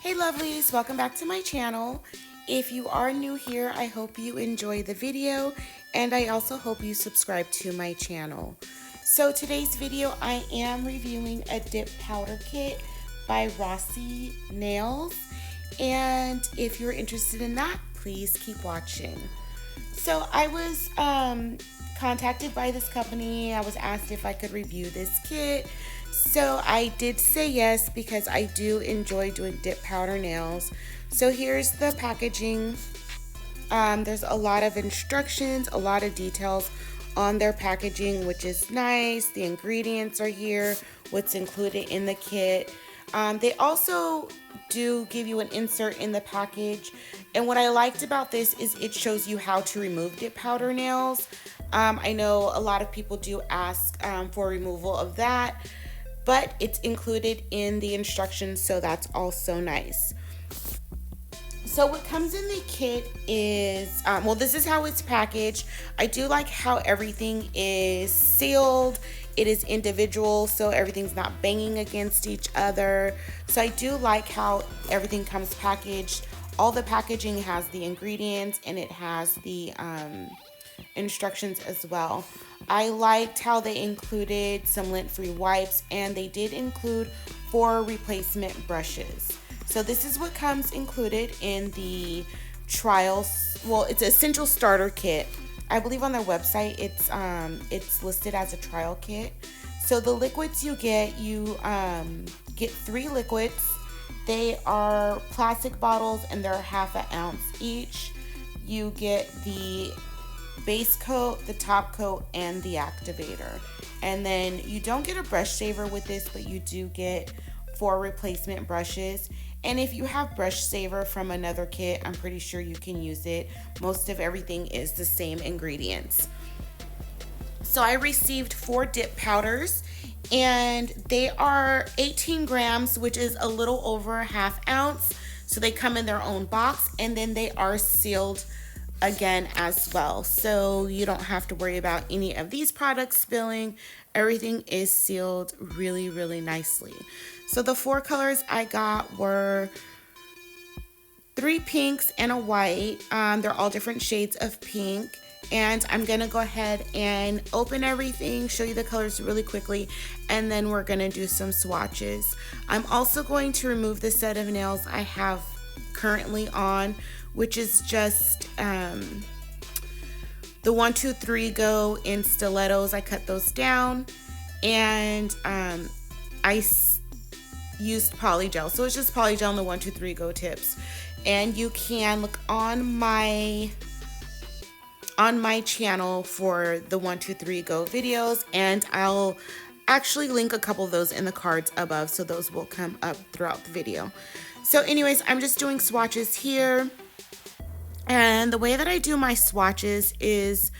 Hey lovelies, welcome back to my channel. If you are new here, I hope you enjoy the video and I also hope you subscribe to my channel. So today's video I am reviewing a dip powder kit by Rossi Nails, and if you're interested in that, please keep watching. So I was contacted by this company. I was asked if I could review this kit. So I did say yes because I do enjoy doing dip powder nails. So here's the packaging. There's a lot of instructions, a lot of details on their packaging, which is nice. The ingredients are here, what's included in the kit. They also do give you an insert in the package, and what I liked about this is it shows you how to remove dip powder nails. I know a lot of people do ask for removal of that, but it's included in the instructions, so that's also nice. So what comes in the kit is, well, this is how it's packaged. I do like how everything is sealed. It is individual, so everything's not banging against each other. So I do like how everything comes packaged. All the packaging has the ingredients and it has the instructions as well. I liked how they included some lint-free wipes, and they did include 4 replacement brushes. So this is what comes included in the trials. Well, it's an essential starter kit. I believe on their website it's listed as a trial kit. So the liquids you get 3 liquids. They are plastic bottles and they're ½ an ounce each. You get the base coat, the top coat, and the activator. And then you don't get a brush saver with this, but you do get 4 replacement brushes. And if you have brush saver from another kit, I'm pretty sure you can use it. Most of everything is the same ingredients. So I received 4 dip powders, and they are 18 grams, which is a little over ½ ounce. So they come in their own box, and then they are sealed again as well. So you don't have to worry about any of these products spilling. Everything is sealed really, really nicely. So the 4 colors I got were 3 pinks and a white. They're all different shades of pink. And I'm going to go ahead and open everything, show you the colors really quickly, and then we're going to do some swatches. I'm also going to remove the set of nails I have currently on, which is just the 1, 2, 3 go in stilettos. I cut those down, and I used polygel. So it's just polygel on the 1, 2, 3 go tips. And you can look on my channel for the 1, 2, 3 go videos, and I'll actually link a couple of those in the cards above, so those will come up throughout the video. So anyways, I'm just doing swatches here. And the way that I do my swatches is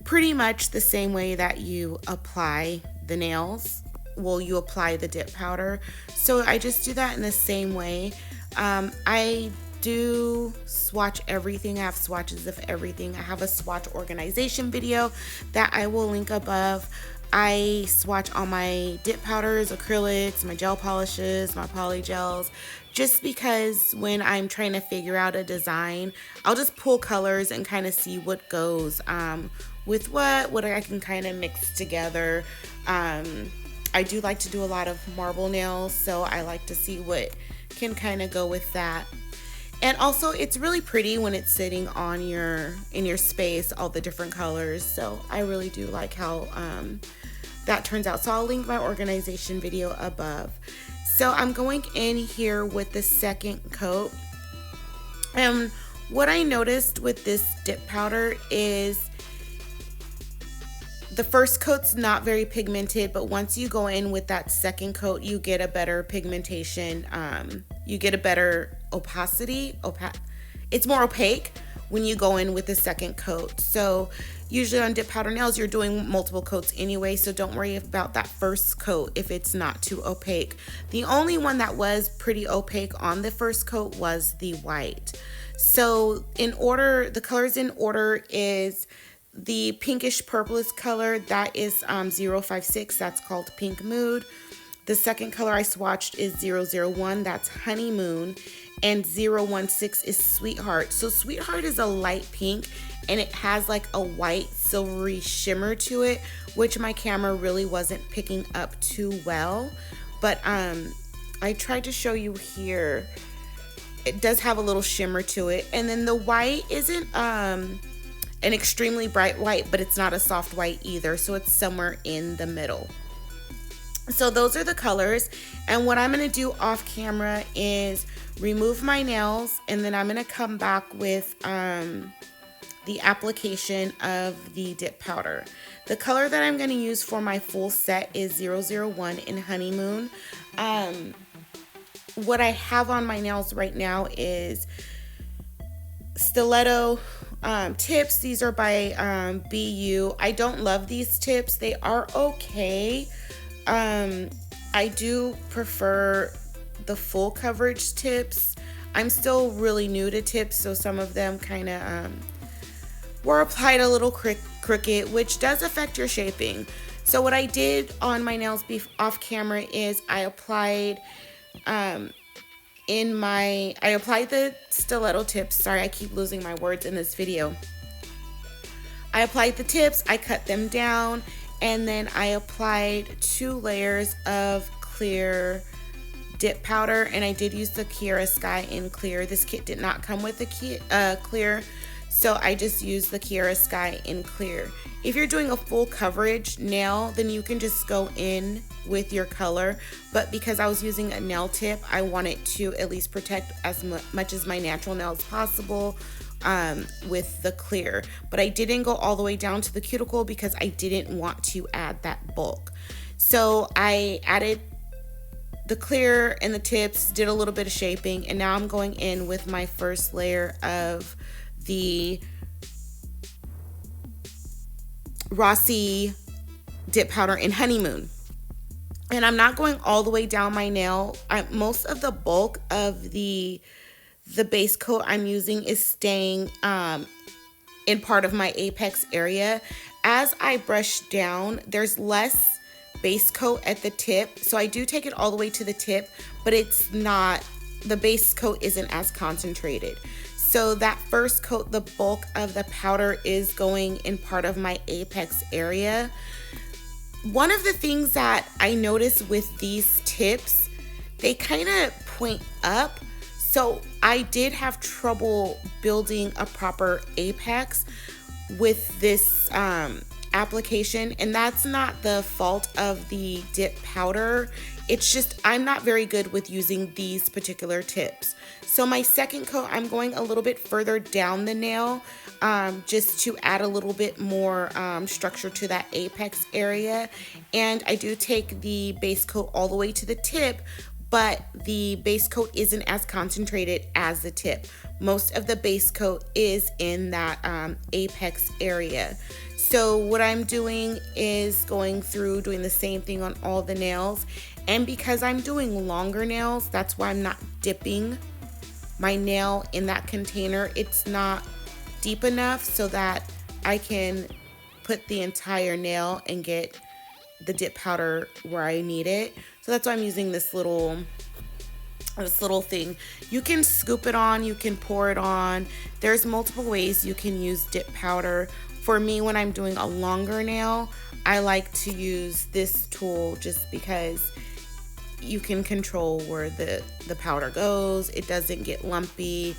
pretty much the same way that you apply the nails. Well, you apply the dip powder. So I just do that in the same way. I do swatch everything. I have swatches of everything. I have a swatch organization video that I will link above. I swatch all my dip powders, acrylics, my gel polishes, my polygels, just because when I'm trying to figure out a design, I'll just pull colors and kind of see what goes with what I can kind of mix together. I do like to do a lot of marble nails, so I like to see what can kind of go with that. And also, it's really pretty when it's sitting on in your space, all the different colors. So I really do like how that turns out. So I'll link my organization video above. So I'm going in here with the second coat. And what I noticed with this dip powder is the first coat's not very pigmented, but once you go in with that second coat, you get a better pigmentation. You get a better opacity. It's more opaque when you go in with the second coat. So usually on dip powder nails, you're doing multiple coats anyway, so don't worry about that first coat if it's not too opaque. The only one that was pretty opaque on the first coat was the white. So in order, the colors in order is the pinkish purplish color, that is 056, that's called Pink Mood. The second color I swatched is 001, that's Honeymoon, and 016 is Sweetheart. So Sweetheart is a light pink and it has like a white silvery shimmer to it, which my camera really wasn't picking up too well. But I tried to show you here. It does have a little shimmer to it. And then the white isn't an extremely bright white, but it's not a soft white either. So it's somewhere in the middle. So those are the colors, and what I'm going to do off camera is remove my nails, and then I'm going to come back with the application of the dip powder. The color that I'm going to use for my full set is 001 in Honeymoon. What I have on my nails right now is stiletto tips. These are by BU. I don't love these tips. They are okay. I do prefer the full coverage tips. I'm still really new to tips, so some of them kind of were applied a little crooked, which does affect your shaping. So what I did on my nails off camera is I applied the stiletto tips. Sorry, I keep losing my words in this video. I applied the tips, I cut them down, and then I applied 2 layers of clear dip powder, and I did use the Kiara Sky in clear. This kit did not come with the clear, so I just used the Kiara Sky in clear. If you're doing a full coverage nail, then you can just go in with your color, but because I was using a nail tip, I wanted to at least protect as much as my natural nail as possible with the clear. But I didn't go all the way down to the cuticle because I didn't want to add that bulk. So I added the clear and the tips, did a little bit of shaping, and now I'm going in with my first layer of the Rossi dip powder in Honeymoon. And I'm not going all the way down my nail. Most of the bulk of the base coat I'm using is staying in part of my apex area. As I brush down, there's less base coat at the tip, so I do take it all the way to the tip, but it's not, the base coat isn't as concentrated. So that first coat, the bulk of the powder is going in part of my apex area. One of the things that I notice with these tips, they kind of point up. So I did have trouble building a proper apex with this application, and that's not the fault of the dip powder. It's just I'm not very good with using these particular tips. So my second coat, I'm going a little bit further down the nail just to add a little bit more structure to that apex area. And I do take the base coat all the way to the tip, but the base coat isn't as concentrated as the tip. Most of the base coat is in that apex area. So what I'm doing is going through doing the same thing on all the nails. And because I'm doing longer nails, that's why I'm not dipping my nail in that container. It's not deep enough so that I can put the entire nail and get the dip powder where I need it. So that's why I'm using this little thing. You can scoop it on, you can pour it on. There's multiple ways you can use dip powder. For me, when I'm doing a longer nail, I like to use this tool just because you can control where the powder goes. It doesn't get lumpy.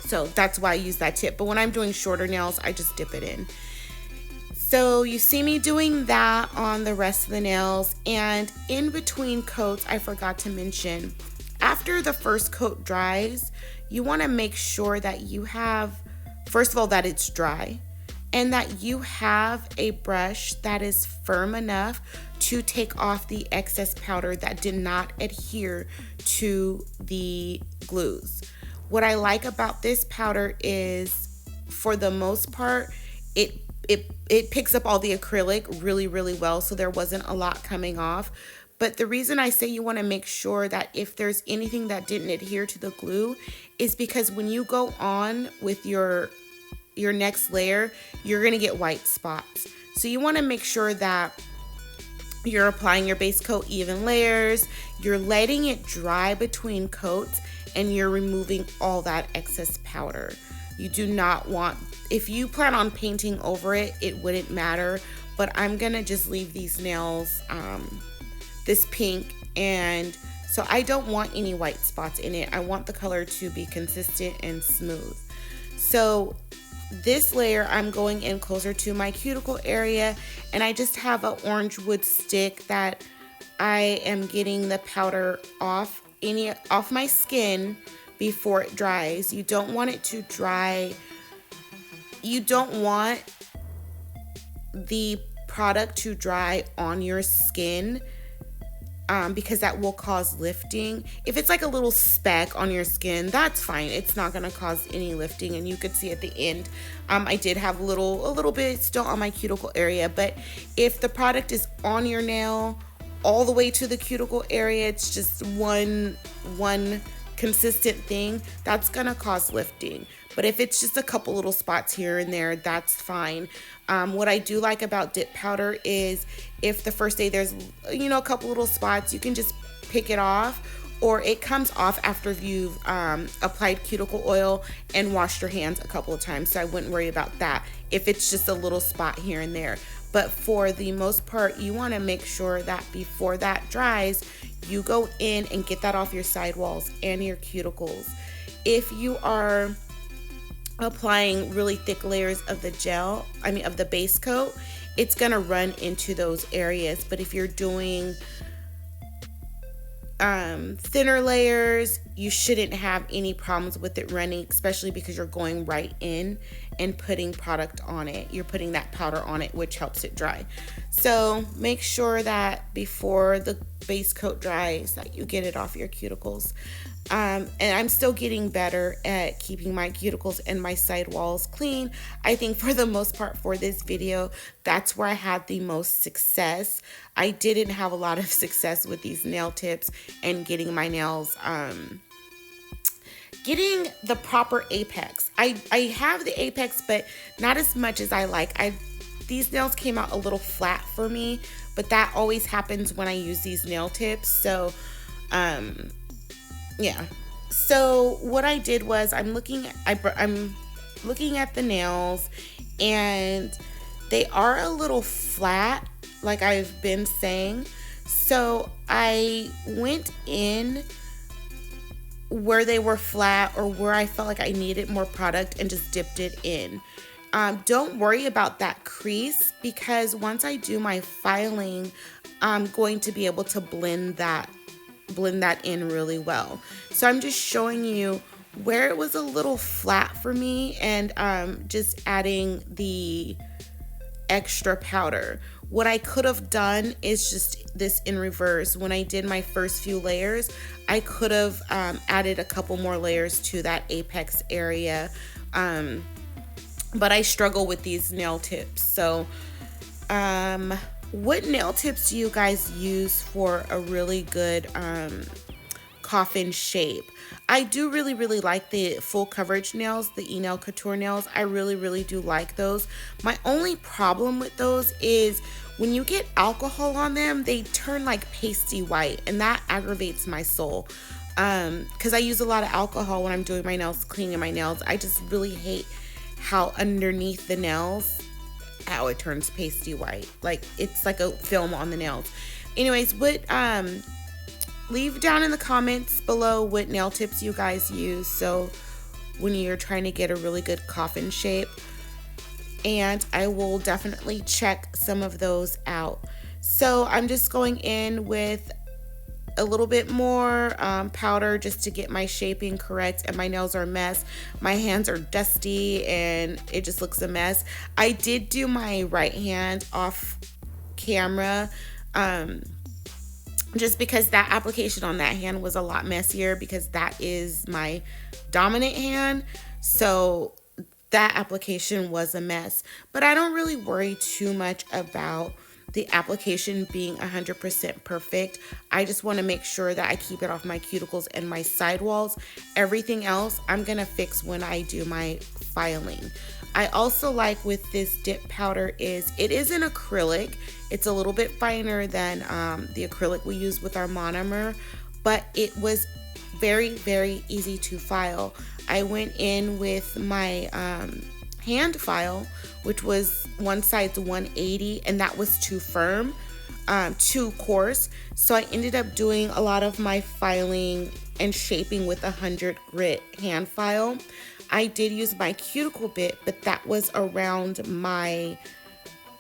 So that's why I use that tip. But when I'm doing shorter nails, I just dip it in. So you see me doing that on the rest of the nails. And in between coats, I forgot to mention, after the first coat dries, you want to make sure that you have, first of all, that it's dry, and that you have a brush that is firm enough to take off the excess powder that did not adhere to the glues. What I like about this powder is, for the most part, it picks up all the acrylic really, really well, so there wasn't a lot coming off. But the reason I say you want to make sure that if there's anything that didn't adhere to the glue is because when you go on with your next layer, you're going to get white spots. So you want to make sure that You're applying your base coat even layers. You're letting it dry between coats, and you're removing all that excess powder. You do not want, if you plan on painting over it, it wouldn't matter, but I'm gonna just leave these nails this pink, and so I don't want any white spots in it. I want the color to be consistent and smooth. So this layer, I'm going in closer to my cuticle area, and I just have an orange wood stick that I am getting the powder off my skin before it dries. You don't want it to dry. You don't want the product to dry on your skin, because that will cause lifting. If it's like a little speck on your skin, that's fine. It's not going to cause any lifting, and you could see at the end, I did have a little bit still on my cuticle area. But if the product is on your nail all the way to the cuticle area, it's just one consistent thing, that's going to cause lifting. But if it's just a couple little spots here and there, that's fine. What I do like about dip powder is if the first day there's, a couple little spots, you can just pick it off, or it comes off after you've applied cuticle oil and washed your hands a couple of times. So I wouldn't worry about that if it's just a little spot here and there. But for the most part, you want to make sure that before that dries, you go in and get that off your sidewalls and your cuticles. If you are applying really thick layers of the base coat, it's gonna run into those areas. But if you're doing thinner layers, you shouldn't have any problems with it running, especially because you're going right in and putting product on it. You're putting that powder on it, which helps it dry. So make sure that before the base coat dries that you get it off your cuticles. And I'm still getting better at keeping my cuticles and my sidewalls clean. I think for the most part for this video, that's where I had the most success. I didn't have a lot of success with these nail tips and getting my nails, getting the proper apex. I have the apex, but not as much as I like. These nails came out a little flat for me, but that always happens when I use these nail tips. So, yeah. So what I did was I'm looking at the nails, and they are a little flat, like I've been saying. So I went in where they were flat or where I felt like I needed more product and just dipped it in. Don't worry about that crease, because once I do my filing, I'm going to be able to blend that in really well. So I'm just showing you where it was a little flat for me, and just adding the extra powder. What I could have done is just this in reverse. When I did my first few layers, I could have added a couple more layers to that apex area, but I struggle with these nail tips. So what nail tips do you guys use for a really good coffin shape? I do really like the full coverage nails, the E-Nail Couture nails. I really do like those. My only problem with those is when you get alcohol on them, they turn like pasty white, and that aggravates my soul. Because I use a lot of alcohol when I'm doing my nails, cleaning my nails. I just really hate how underneath the nails, how it turns pasty white. Like it's like a film on the nails. Anyways, leave down in the comments below what nail tips you guys use, so when you're trying to get a really good coffin shape, and I will definitely check some of those out. So I'm just going in with a little bit more powder just to get my shaping correct, and my nails are a mess. My hands are dusty and it just looks a mess. I did do my right hand off camera, just because that application on that hand was a lot messier, because that is my dominant hand. So that application was a mess, but I don't really worry too much about the application being 100% perfect. I just want to make sure that I keep it off my cuticles and my sidewalls. Everything else I'm going to fix when I do my filing. I also like with this dip powder is it is an acrylic. It's a little bit finer than the acrylic we use with our monomer, but it was very, very easy to file. I went in with my hand file, which was one size 180, and that was too firm, too coarse. So I ended up doing a lot of my filing and shaping with 100 grit hand file. I did use my cuticle bit, but that was around my,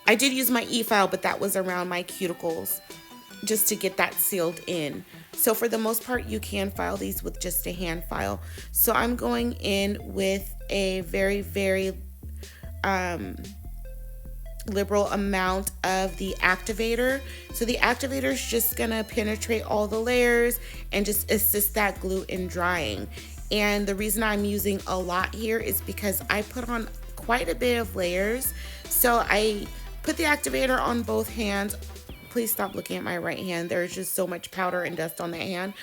I did use my e-file, but that was around my cuticles just to get that sealed in. So for the most part, you can file these with just a hand file. So I'm going in with a very, very liberal amount of the activator. So the activator is just gonna penetrate all the layers and just assist that glue in drying. And the reason I'm using a lot here is because I put on quite a bit of layers. So I put the activator on both hands. Please stop looking at my right hand. There's just so much powder and dust on that hand.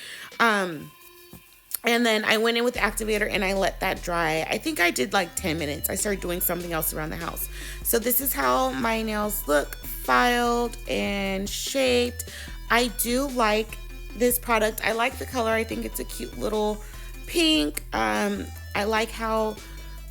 And then I went in with the activator and I let that dry. I think I did like 10 minutes. I started doing something else around the house. So this is how my nails look, filed and shaped. I do like this product. I like the color. I think it's a cute little pink. I like how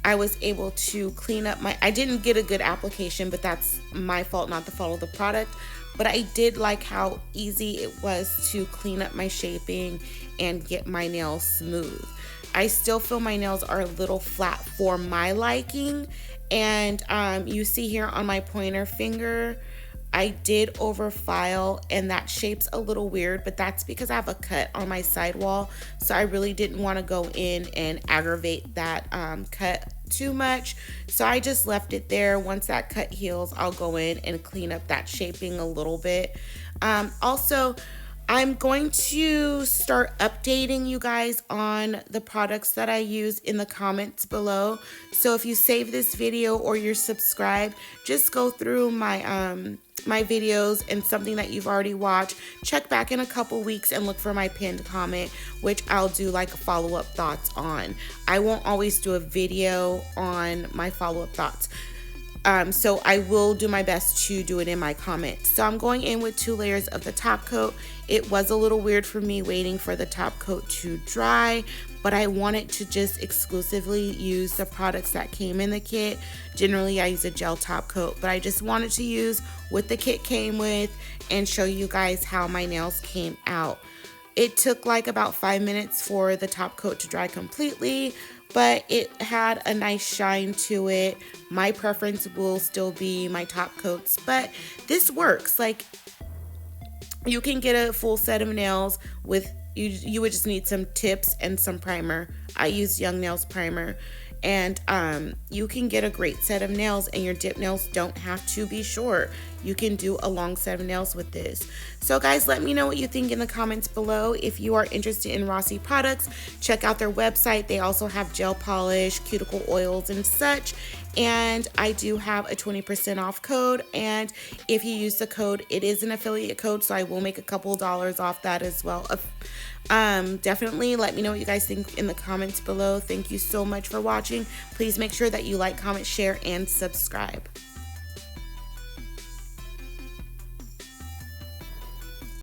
I was able to clean up my, I didn't get a good application, but that's my fault, not the fault of the product. But I did like how easy it was to clean up my shaping and get my nails smooth. I still feel my nails are a little flat for my liking. And you see here on my pointer finger, I did overfile and that shape's a little weird, but that's because I have a cut on my sidewall. So I really didn't want to go in and aggravate that cut too much. So I just left it there. Once that cut heals, I'll go in and clean up that shaping a little bit. Also, I'm going to start updating you guys on the products that I use in the comments below. So if you save this video or you're subscribed, just go through my my videos and something that you've already watched. Check back in a couple weeks and look for my pinned comment, which I'll do like follow-up thoughts on. I won't always do a video on my follow-up thoughts. So I will do my best to do it in my comments. So I'm going in with 2 layers of the top coat. It was a little weird for me waiting for the top coat to dry, but I wanted to just exclusively use the products that came in the kit. Generally I use a gel top coat, but I just wanted to use what the kit came with and show you guys how my nails came out. It took like about 5 minutes for the top coat to dry completely, but it had a nice shine to it. My preference will still be my top coats, but this works. Like, you can get a full set of nails with, you would just need some tips and some primer. I use Young Nails primer, and you can get a great set of nails, and your dip nails don't have to be short. You can do a long set of nails with this. So guys, let me know what you think in the comments below. If you are interested in Rossi products, check out their website. They also have gel polish, cuticle oils, and such. And I do have a 20% off code, and if you use the code, it is an affiliate code, so I will make a couple dollars off that as well. Definitely let me know what you guys think in the comments below. Thank you so much for watching. Please make sure that you like, comment, share, and subscribe.